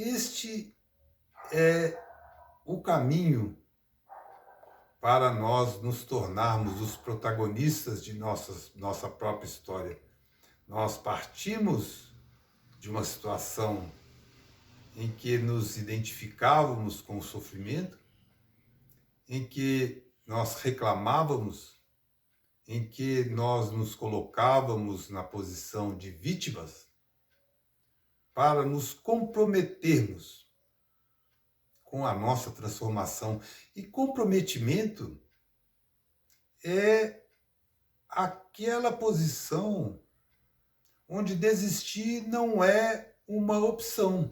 este é o caminho para nós nos tornarmos os protagonistas de nossa própria história. Nós partimos de uma situação em que nos identificávamos com o sofrimento, em que nós reclamávamos, em que nós nos colocávamos na posição de vítimas, para nos comprometermos com a nossa transformação. E comprometimento é aquela posição onde desistir não é uma opção.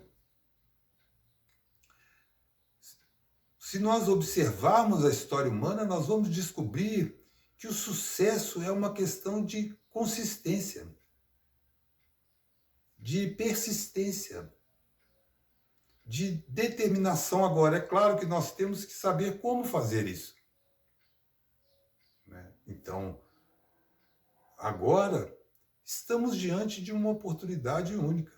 Se nós observarmos a história humana, nós vamos descobrir que o sucesso é uma questão de consistência, de persistência, de determinação. Agora, é claro que nós temos que saber como fazer isso, né? Então, agora, estamos diante de uma oportunidade única.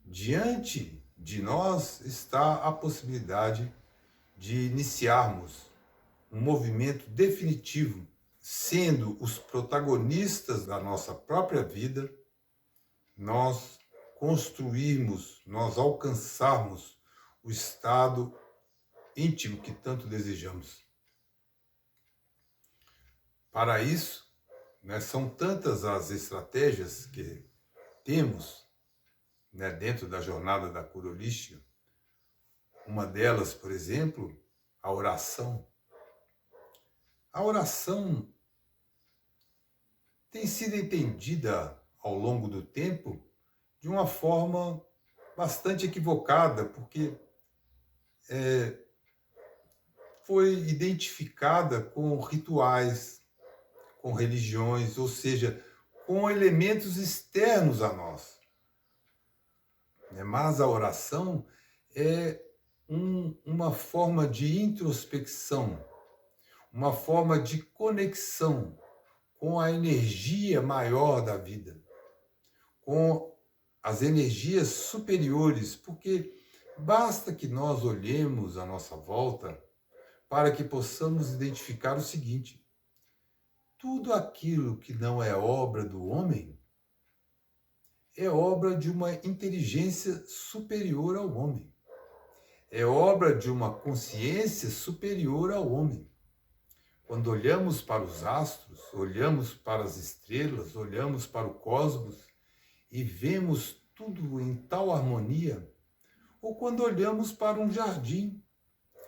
Diante de nós está a possibilidade de iniciarmos um movimento definitivo, sendo os protagonistas da nossa própria vida, nós construirmos, nós alcançarmos o estado íntimo que tanto desejamos. Para isso, né, são tantas as estratégias que temos, né, dentro da jornada da cura holística. Uma delas, por exemplo, a oração. A oração tem sido entendida ao longo do tempo de uma forma bastante equivocada, porque foi identificada com rituais, com religiões, ou seja, com elementos externos a nós. Mas a oração é uma forma de introspecção, uma forma de conexão com a energia maior da vida, com as energias superiores, porque basta que nós olhemos à nossa volta para que possamos identificar o seguinte: tudo aquilo que não é obra do homem é obra de uma inteligência superior ao homem, é obra de uma consciência superior ao homem. Quando olhamos para os astros, olhamos para as estrelas, olhamos para o cosmos e vemos tudo em tal harmonia, ou quando olhamos para um jardim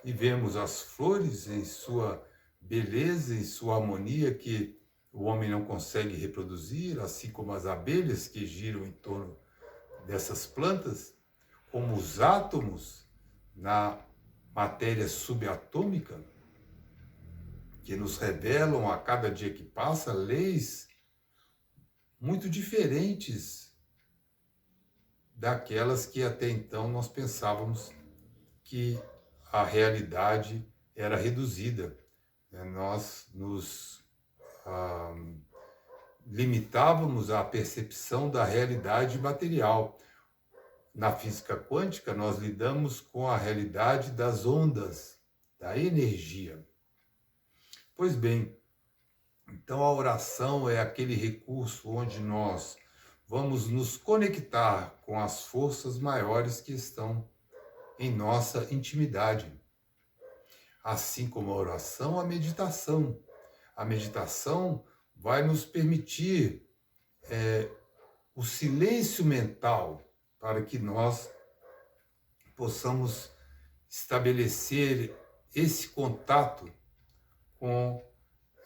e vemos as flores em sua beleza, em sua harmonia que o homem não consegue reproduzir, assim como as abelhas que giram em torno dessas plantas, como os átomos na matéria subatômica, que nos revelam a cada dia que passa leis muito diferentes daquelas que até então nós pensávamos que a realidade era reduzida. Nós nos limitávamos à percepção da realidade material. Na física quântica, nós lidamos com a realidade das ondas, da energia. Pois bem, então a oração é aquele recurso onde nós vamos nos conectar com as forças maiores que estão em nossa intimidade. Assim como a oração, a meditação. A meditação vai nos permitir o silêncio mental para que nós possamos estabelecer esse contato com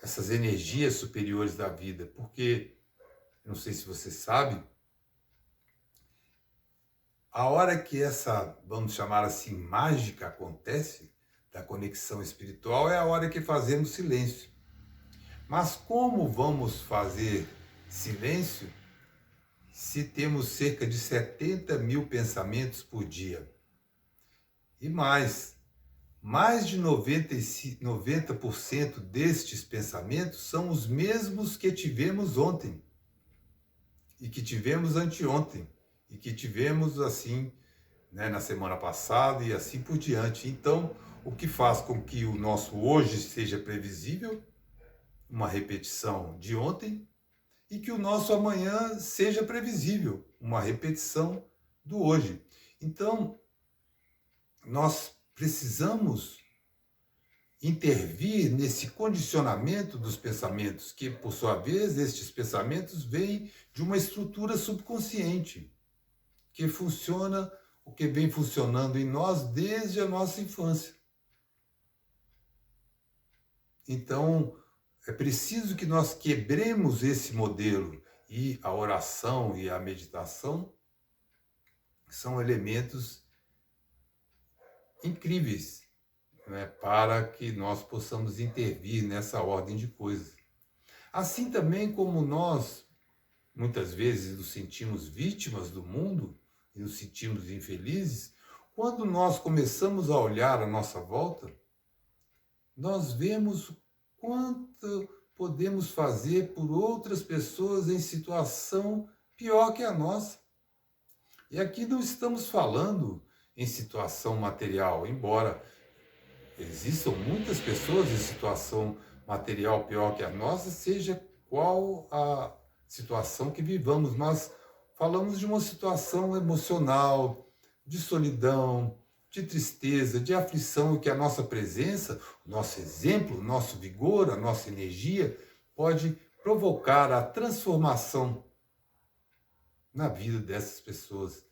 essas energias superiores da vida, porque, não sei se você sabe, a hora que essa, vamos chamar assim, mágica acontece, da conexão espiritual, é a hora que fazemos silêncio. Mas como vamos fazer silêncio se temos cerca de 70 mil pensamentos por dia? E mais de 90% destes pensamentos são os mesmos que tivemos ontem e que tivemos anteontem e que tivemos assim, né, na semana passada e assim por diante. Então, o que faz com que o nosso hoje seja previsível, uma repetição de ontem, e que o nosso amanhã seja previsível, uma repetição do hoje. Então, nós precisamos intervir nesse condicionamento dos pensamentos, que, por sua vez, estes pensamentos vêm de uma estrutura subconsciente, que funciona, o que vem funcionando em nós desde a nossa infância. Então, é preciso que nós quebremos esse modelo, e a oração e a meditação são elementos incríveis, né, para que nós possamos intervir nessa ordem de coisas. Assim também como nós, muitas vezes, nos sentimos vítimas do mundo e nos sentimos infelizes, quando nós começamos a olhar à nossa volta, nós vemos quanto podemos fazer por outras pessoas em situação pior que a nossa. E aqui não estamos falando em situação material, embora existam muitas pessoas em situação material pior que a nossa, seja qual a situação que vivamos, mas falamos de uma situação emocional, de solidão, de tristeza, de aflição, que a nossa presença, o nosso exemplo, o nosso vigor, a nossa energia pode provocar a transformação na vida dessas pessoas.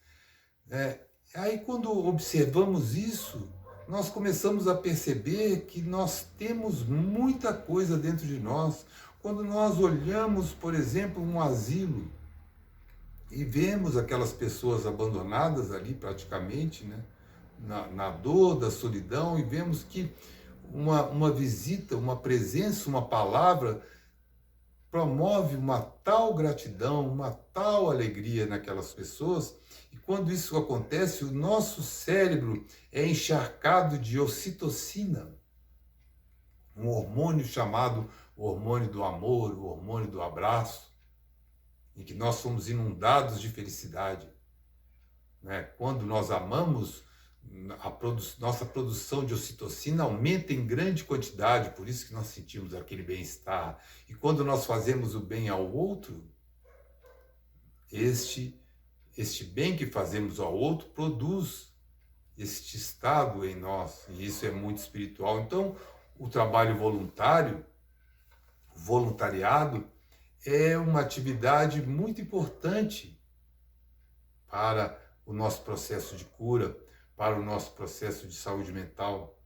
Aí quando observamos isso, nós começamos a perceber que nós temos muita coisa dentro de nós. Quando nós olhamos, por exemplo, um asilo e vemos aquelas pessoas abandonadas ali praticamente, né, na dor da solidão, e vemos que uma visita, uma presença, uma palavra promove uma tal gratidão, uma tal alegria naquelas pessoas, e quando isso acontece, o nosso cérebro é encharcado de ocitocina, um hormônio chamado hormônio do amor, o hormônio do abraço, em que nós somos inundados de felicidade, né? Quando nós amamos, nossa produção de ocitocina aumenta em grande quantidade, por isso que nós sentimos aquele bem-estar. E quando nós fazemos o bem ao outro, este bem que fazemos ao outro produz este estado em nós, e isso é muito espiritual. Então, o trabalho voluntário, o voluntariado, é uma atividade muito importante para o nosso processo de cura, para o nosso processo de saúde mental.